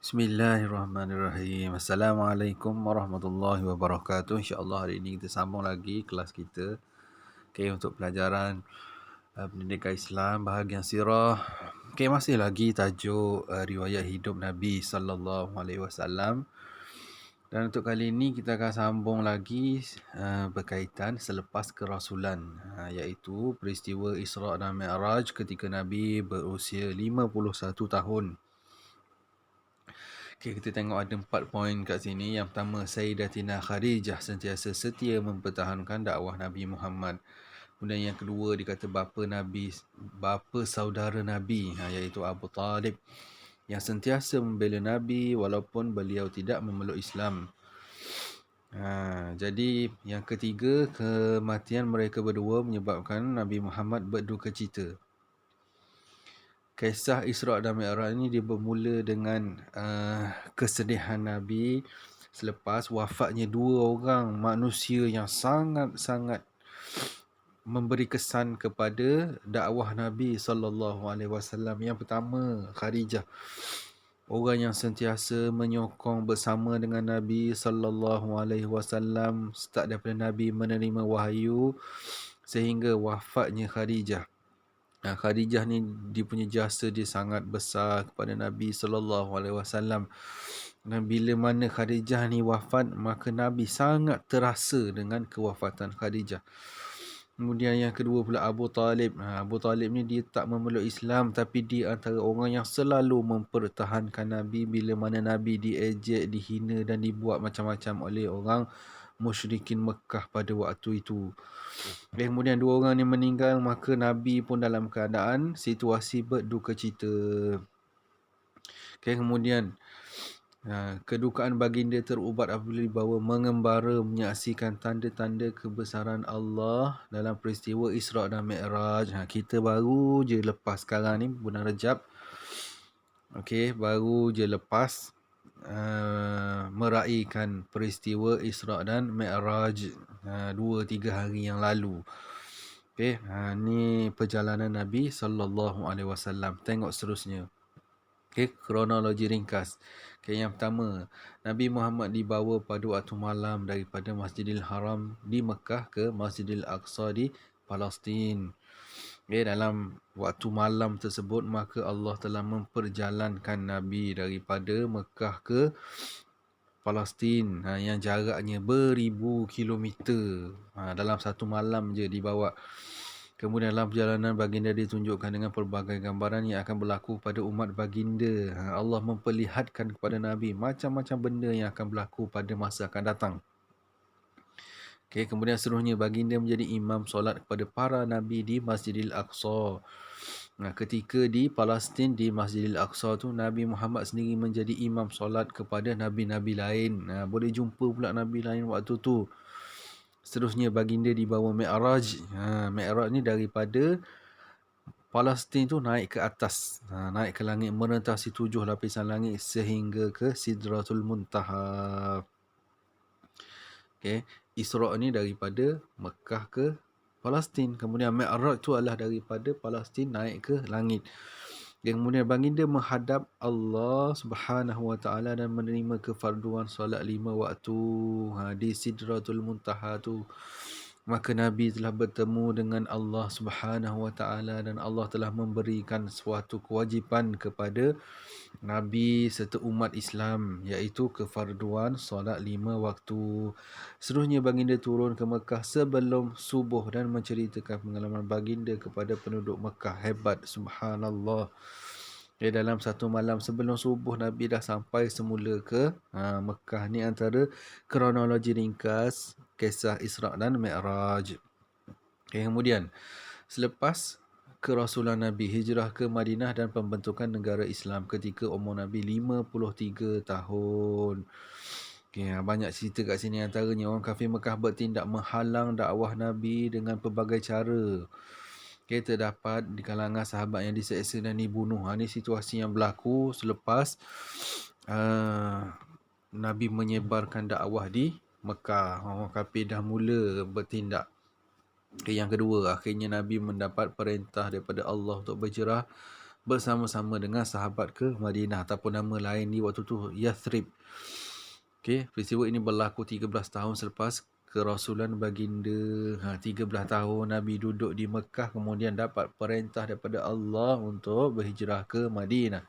Bismillahirrahmanirrahim. Assalamualaikum warahmatullahi wabarakatuh. InsyaAllah hari ini kita sambung lagi kelas kita. Okay, untuk pelajaran pendidikan Islam, bahagian sirah. Okay, masih lagi tajuk riwayat hidup Nabi SAW. Dan untuk kali ini kita akan sambung lagi berkaitan selepas kerasulan, iaitu peristiwa Isra' dan Mi'raj ketika Nabi berusia 51 tahun. Okay, kita tengok ada 4 poin kat sini. Yang pertama, Sayyidatina Khadijah sentiasa setia mempertahankan dakwah Nabi Muhammad. Kemudian yang kedua, dikata bapa saudara Nabi, iaitu Abu Talib, yang sentiasa membela Nabi walaupun beliau tidak memeluk Islam. Jadi yang ketiga, kematian mereka berdua menyebabkan Nabi Muhammad berduka cita. Kisah Isra' dan Mi'raj ini dia bermula dengan kesedihan Nabi selepas wafatnya dua orang manusia yang sangat-sangat memberi kesan kepada dakwah Nabi SAW. Yang pertama, Khadijah, orang yang sentiasa menyokong bersama dengan Nabi SAW start daripada Nabi menerima wahyu sehingga wafatnya Khadijah. Khadijah ni dia punya jasa dia sangat besar kepada Nabi SAW. Dan bila mana Khadijah ni wafat, maka Nabi sangat terasa dengan kewafatan Khadijah. Kemudian yang kedua pula Abu Talib. Abu Talib ni dia tak memeluk Islam, tapi dia antara orang yang selalu mempertahankan Nabi bila mana Nabi diejek, dihina dan dibuat macam-macam oleh orang musyrikin Mekah pada waktu itu. Kemudian dua orang ni meninggal, maka Nabi pun dalam keadaan situasi berduka cita. Kemudian kedukaan baginda terubat apabila dibawa mengembara menyaksikan tanda-tanda kebesaran Allah dalam peristiwa Isra' dan Mi'raj. Kita baru je lepas sekarang ni bulan Rejab. Baru je lepas meraihkan peristiwa Isra' dan Mi'raj 2-3 hari yang lalu. Ni perjalanan Nabi SAW. Tengok seterusnya. Kronologi ringkas. Yang pertama, Nabi Muhammad dibawa pada waktu malam daripada Masjidil Haram di Mekah ke Masjidil Aqsa di Palestin. Dalam waktu malam tersebut, maka Allah telah memperjalankan Nabi daripada Mekah ke Palestin, yang jaraknya beribu kilometer. Dalam satu malam je dibawa. Kemudian dalam perjalanan baginda ditunjukkan dengan pelbagai gambaran yang akan berlaku pada umat baginda. Allah memperlihatkan kepada Nabi macam-macam benda yang akan berlaku pada masa akan datang. Kemudian seterusnya baginda menjadi imam solat kepada para Nabi di Masjidil Aqsa. Ketika di Palestin di Masjidil Aqsa tu, Nabi Muhammad sendiri menjadi imam solat kepada Nabi-Nabi lain. Boleh jumpa pula Nabi lain waktu tu. Seterusnya baginda dibawa Mi'raj. Mi'raj ni daripada Palestin tu naik ke atas, naik ke langit, merentasi 7 lapisan langit sehingga ke Sidratul Muntaha. Isra' ni daripada Mekah ke Palestin. Kemudian Mi'raj tu adalah daripada Palestin naik ke langit. Kemudian baginda menghadap Allah Subhanahu Wa Taala dan menerima kefarduan solat 5 waktu di Sidratul Muntaha tu. Maka Nabi telah bertemu dengan Allah Subhanahu Wa Taala dan Allah telah memberikan suatu kewajipan kepada Nabi serta umat Islam, iaitu kefarduan solat 5 waktu. Seterusnya baginda turun ke Mekah sebelum subuh dan menceritakan pengalaman baginda kepada penduduk Mekah. Hebat, subhanallah. Dalam satu malam sebelum subuh, Nabi dah sampai semula ke Mekah. Ni antara kronologi ringkas kisah Isra' dan Mi'raj. Kemudian selepas kerasulan Nabi, hijrah ke Madinah dan pembentukan negara Islam ketika umur Nabi 53 tahun. Banyak cerita kat sini. Antaranya orang kafir Mekah bertindak menghalang dakwah Nabi dengan pelbagai cara. Terdapat di kalangan sahabat yang diseksa dan dibunuh. Ini situasi yang berlaku selepas Nabi menyebarkan dakwah di Mekah. Orang kafir dah mula bertindak. Yang kedua, akhirnya Nabi mendapat perintah daripada Allah untuk berhijrah bersama-sama dengan sahabat ke Madinah, ataupun nama lain di waktu tu Yathrib. Okey, peristiwa ini berlaku 13 tahun selepas kerasulan baginda. 13 tahun Nabi duduk di Mekah, kemudian dapat perintah daripada Allah untuk berhijrah ke Madinah.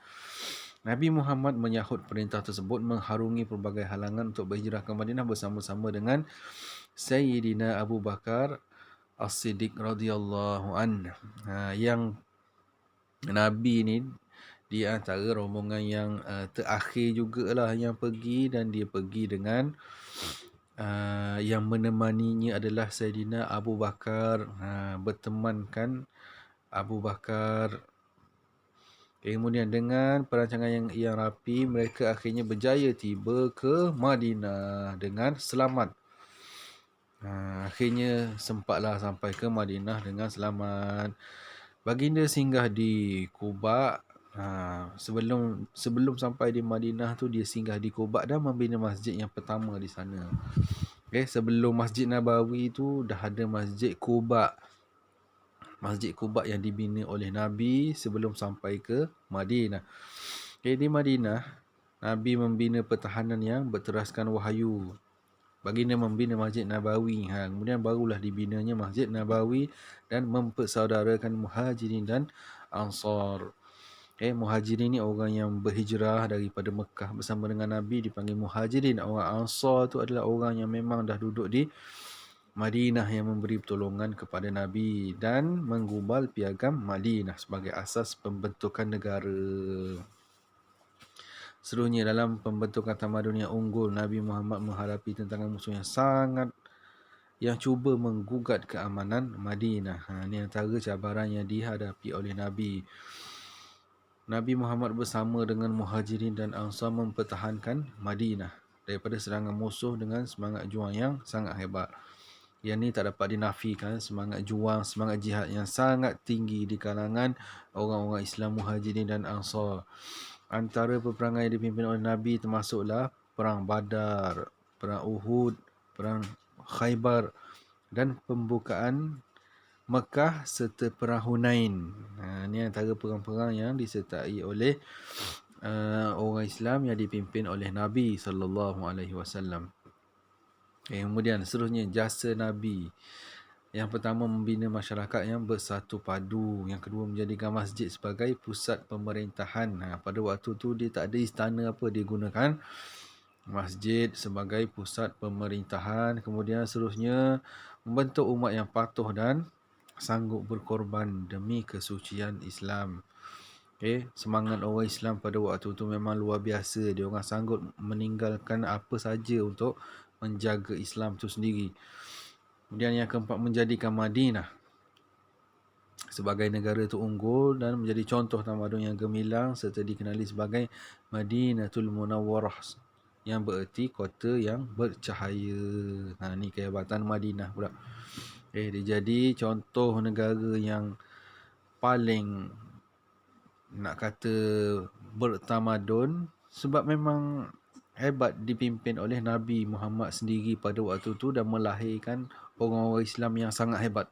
Nabi Muhammad menyahut perintah tersebut, mengharungi pelbagai halangan untuk berhijrah ke Madinah bersama-sama dengan Sayyidina Abu Bakar As-Siddiq radhiyallahu an. Yang Nabi ni di antara rombongan yang terakhir jugalah yang pergi, dan dia pergi dengan yang menemaninya adalah Sayyidina Abu Bakar, bertemankan Abu Bakar. Kemudian dengan perancangan yang rapi, mereka akhirnya berjaya tiba ke Madinah dengan selamat. Akhirnya sempatlah sampai ke Madinah dengan selamat. Baginda singgah di Quba. Sebelum sampai di Madinah tu, dia singgah di Quba dan membina masjid yang pertama di sana. Sebelum Masjid Nabawi tu dah ada Masjid Quba. Masjid Quba yang dibina oleh Nabi sebelum sampai ke Madinah. Di Madinah, Nabi membina pertahanan yang berteraskan wahyu. Baginda membina Masjid Nabawi. Kemudian barulah dibinanya Masjid Nabawi dan mempersaudarakan Muhajirin dan Ansar. Muhajirin ni orang yang berhijrah daripada Mekah bersama dengan Nabi, dipanggil Muhajirin. Orang Ansar tu adalah orang yang memang dah duduk di Madinah, yang memberi pertolongan kepada Nabi dan menggubal piagam Madinah sebagai asas pembentukan negara. Seluruhnya dalam pembentukan tamadun yang unggul, Nabi Muhammad menghadapi tantangan musuh yang cuba menggugat keamanan Madinah. Ini antara cabaran yang dihadapi oleh Nabi. Nabi Muhammad bersama dengan Muhajirin dan Ansar mempertahankan Madinah daripada serangan musuh dengan semangat juang yang sangat hebat. Yang ni tak dapat dinafikan, semangat juang, semangat jihad yang sangat tinggi di kalangan orang-orang Islam Muhajirin dan Ansar. Antara peperangan yang dipimpin oleh Nabi termasuklah Perang Badar, Perang Uhud, Perang Khaybar dan pembukaan Mekah serta Perang Hunain. Ini antara perang-perang yang disertai oleh orang Islam yang dipimpin oleh Nabi SAW. Kemudian seterusnya jasa Nabi. Yang pertama, membina masyarakat yang bersatu padu. Yang kedua, menjadikan masjid sebagai pusat pemerintahan. Pada waktu tu dia tak ada istana apa, dia gunakan masjid sebagai pusat pemerintahan. Kemudian seterusnya, membentuk umat yang patuh dan sanggup berkorban demi kesucian Islam. Semangat orang Islam pada waktu tu memang luar biasa. Dia orang sanggup meninggalkan apa saja untuk menjaga Islam tu sendiri. Kemudian yang keempat, menjadikan Madinah sebagai negara tu unggul dan menjadi contoh tamadun yang gemilang serta dikenali sebagai Madinatul Munawwarah, yang bererti kota yang bercahaya. Ni kehebatan Madinah pula. Dia jadi contoh negara yang paling, nak kata, bertamadun, sebab memang hebat, dipimpin oleh Nabi Muhammad sendiri pada waktu tu dan melahirkan orang-orang Islam yang sangat hebat.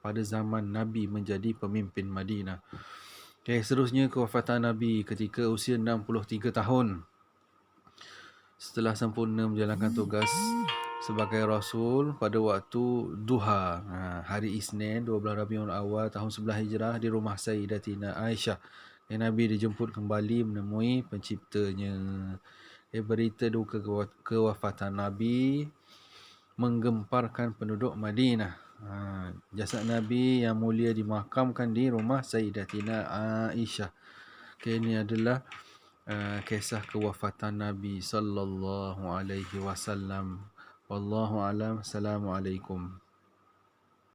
Pada zaman Nabi menjadi pemimpin Madinah. Seterusnya, kewafatan Nabi ketika usia 63 tahun. Setelah sempurna menjalankan tugas sebagai Rasul pada waktu duha, hari Isnin 12 Rabiul Awal tahun 11 Hijrah di rumah Sayyidatina Aisyah. Nabi dijemput kembali menemui penciptanya. Berita duka kewafatan Nabi menggemparkan penduduk Madinah. Jasad Nabi yang mulia dimakamkan di rumah Sayyidatina Aisyah. Ini adalah kisah kewafatan Nabi sallallahu alaihi wasallam. Wallahu alam. Assalamualaikum.